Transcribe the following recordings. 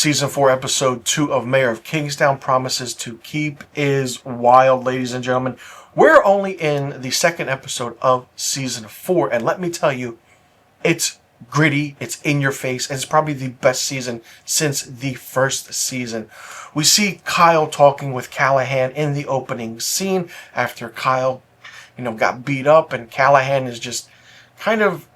Season 4, Episode 2 of Mayor of Kingstown Promises to Keep is wild, ladies and gentlemen. We're only in the second episode of Season 4, and let me tell you, it's gritty, it's in your face, and it's probably the best season since the first season. We see Kyle talking with Callahan in the opening scene after Kyle, got beat up, and Callahan is just kind of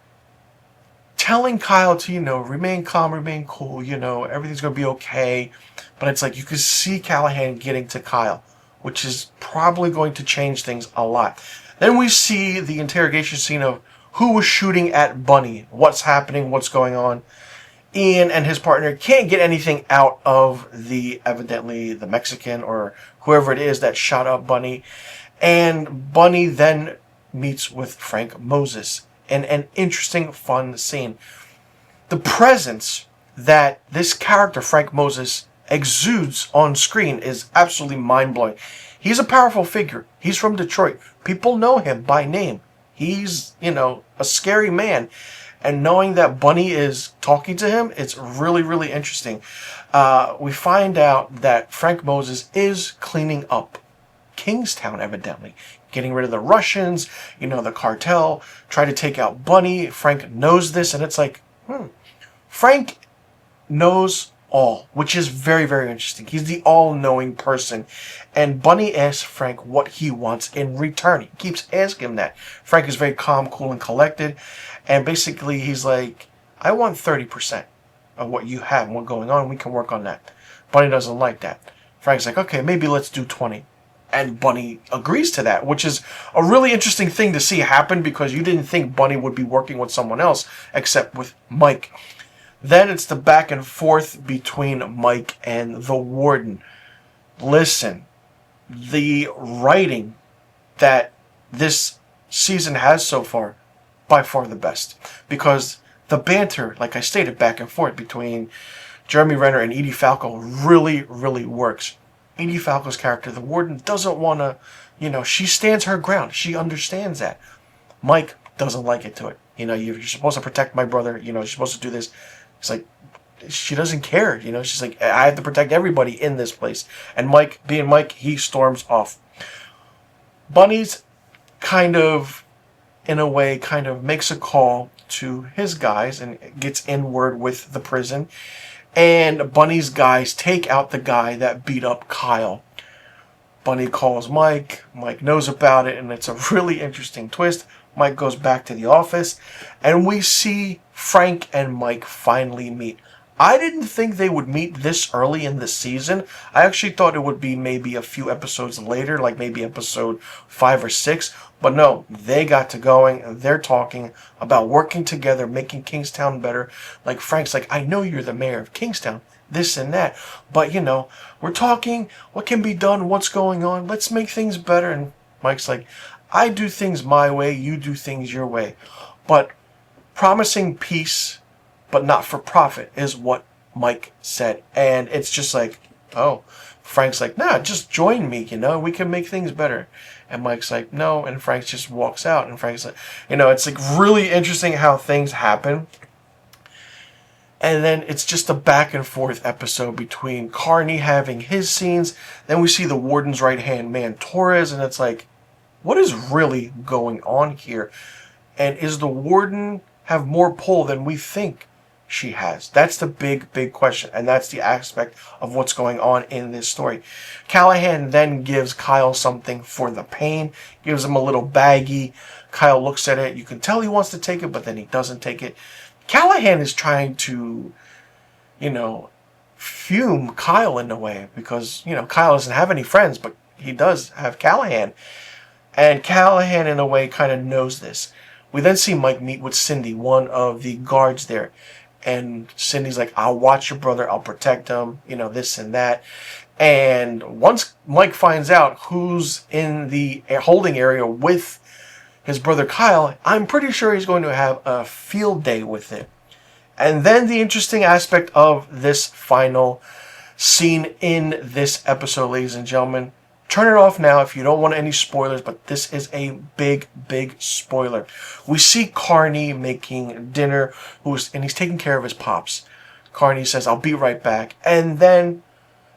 telling Kyle to, remain calm, remain cool, everything's going to be okay. But it's like you can see Callahan getting to Kyle, which is probably going to change things a lot. Then we see the interrogation scene of who was shooting at Bunny, what's happening, what's going on. Ian and his partner can't get anything out of evidently the Mexican or whoever it is that shot up Bunny. And Bunny then meets with Frank Moses in an interesting, fun scene. The presence that this character, Frank Moses, exudes on screen is absolutely mind-blowing. He's a powerful figure. He's from Detroit. People know him by name. He's, a scary man. And knowing that Bunny is talking to him, it's really, really interesting. We find out that Frank Moses is cleaning up Kingstown, evidently. Getting rid of the Russians, the cartel, try to take out Bunny. Frank knows this, and it's like, Frank knows all, which is very, very interesting. He's the all-knowing person. And Bunny asks Frank what he wants in return. He keeps asking him that. Frank is very calm, cool, and collected. And basically, he's like, I want 30% of what you have and what's going on. We can work on that. Bunny doesn't like that. Frank's like, okay, maybe let's do 20. And Bunny agrees to that, which is a really interesting thing to see happen because you didn't think Bunny would be working with someone else except with Mike. Then it's the back and forth between Mike and the Warden. Listen, the writing that this season has so far, by far the best. Because the banter, like I stated, back and forth between Jeremy Renner and Edie Falco really, really works. Edie Falco's character, the Warden, doesn't want to, she stands her ground. She understands that. Mike doesn't like it to it. You're supposed to protect my brother. You're supposed to do this. It's like, she doesn't care. She's like, I have to protect everybody in this place. And Mike, being Mike, he storms off. Bunny's kind of makes a call to his guys and gets in word with the prison. And Bunny's guys take out the guy that beat up Kyle. Bunny calls Mike. Mike knows about it, and it's a really interesting twist. Mike goes back to the office, and we see Frank and Mike finally meet. I didn't think they would meet this early in the season. I actually thought it would be maybe a few episodes later, like maybe episode 5 or 6. But no, they got to going. They're talking about working together, making Kingstown better. Like Frank's like, I know you're the mayor of Kingstown, this and that. But, we're talking, what can be done, what's going on, let's make things better. And Mike's like, I do things my way, you do things your way. But promising peace, but not for profit, is what Mike said. And it's just like, oh, Frank's like, nah, just join me, we can make things better. And Mike's like, no, and Frank just walks out. And Frank's like, it's like really interesting how things happen. And then it's just a back and forth episode between Carney having his scenes. Then we see the Warden's right-hand man, Torres, and it's like, what is really going on here? And is the Warden have more pull than we think she has? That's the big, big question. And that's the aspect of what's going on in this story. Callahan then gives Kyle something for the pain. Gives him a little baggie. Kyle looks at it. You can tell he wants to take it, but then he doesn't take it. Callahan is trying to, fume Kyle in a way. Because, Kyle doesn't have any friends, but he does have Callahan. And Callahan, in a way, kind of knows this. We then see Mike meet with Cindy, one of the guards there. And Cindy's like, I'll watch your brother, I'll protect him, this and that. And once Mike finds out who's in the holding area with his brother Kyle, I'm pretty sure he's going to have a field day with it. And then the interesting aspect of this final scene in this episode, ladies and gentlemen. Turn it off now if you don't want any spoilers, but this is a big, big spoiler. We see Carney making dinner, and he's taking care of his pops. Carney says, "I'll be right back." And then,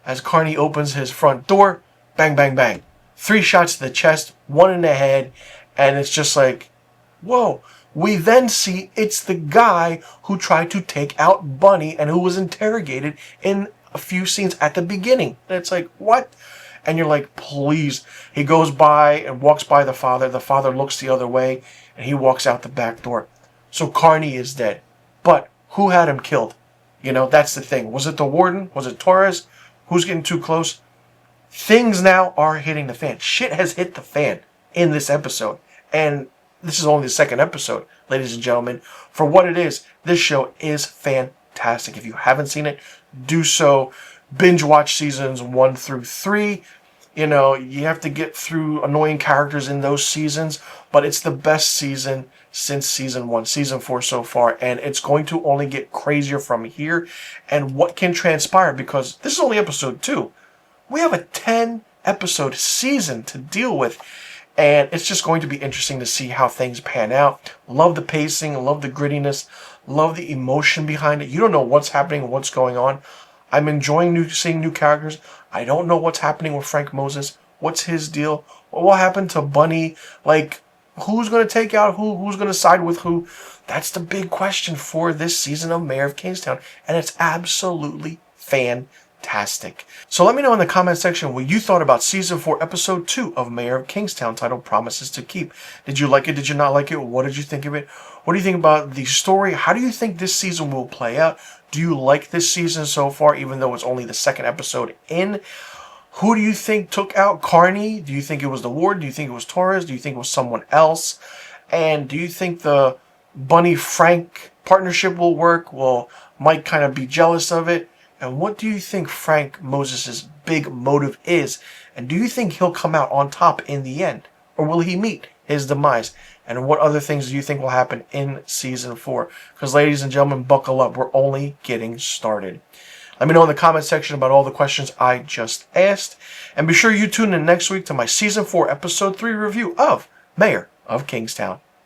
as Carney opens his front door, bang, bang, bang. 3 shots to the chest, 1 in the head, and it's just like, whoa. We then see it's the guy who tried to take out Bunny and who was interrogated in a few scenes at the beginning. And it's like, what? And you're like, please. He goes by and walks by the father. The father looks the other way, and he walks out the back door. So Carney is dead. But who had him killed? You know, that's the thing. Was it the warden? Was it Torres? Who's getting too close? Things now are hitting the fan. Shit has hit the fan in this episode. And this is only the 2nd episode, ladies and gentlemen. For what it is, this show is fantastic. If you haven't seen it, do so. Binge watch seasons 1 through 3. You know, you have to get through annoying characters in those seasons, but it's the best season since season 1, season 4 so far, and it's going to only get crazier from here. And what can transpire, because this is only episode 2. We have a 10 episode season to deal with, and it's just going to be interesting to see how things pan out. Love the pacing, love the grittiness, love the emotion behind it. You don't know what's happening, what's going on. I'm enjoying seeing new characters. I don't know what's happening with Frank Moses. What's his deal? What happened to Bunny? Like, who's going to take out who? Who's going to side with who? That's the big question for this season of Mayor of Kingstown, and it's absolutely fantastic. So let me know in the comment section what you thought about season 4 episode 2 of Mayor of Kingstown, titled Promises to Keep. Did you like it? Did you not like it? What did you think of it? What do you think about the story? How do you think this season will play out? Do you like this season so far, even though it's only the 2nd episode in? Who do you think took out Carney? Do you think it was the Ward? Do you think it was Torres? Do you think it was someone else? And do you think the Bunny-Frank partnership will work? Will Mike kind of be jealous of it? And what do you think Frank Moses' big motive is? And do you think he'll come out on top in the end? Or will he meet his demise? And what other things do you think will happen in season 4? Because ladies and gentlemen, buckle up. We're only getting started. Let me know in the comment section about all the questions I just asked. And be sure you tune in next week to my season 4 episode 3 review of Mayor of Kingstown.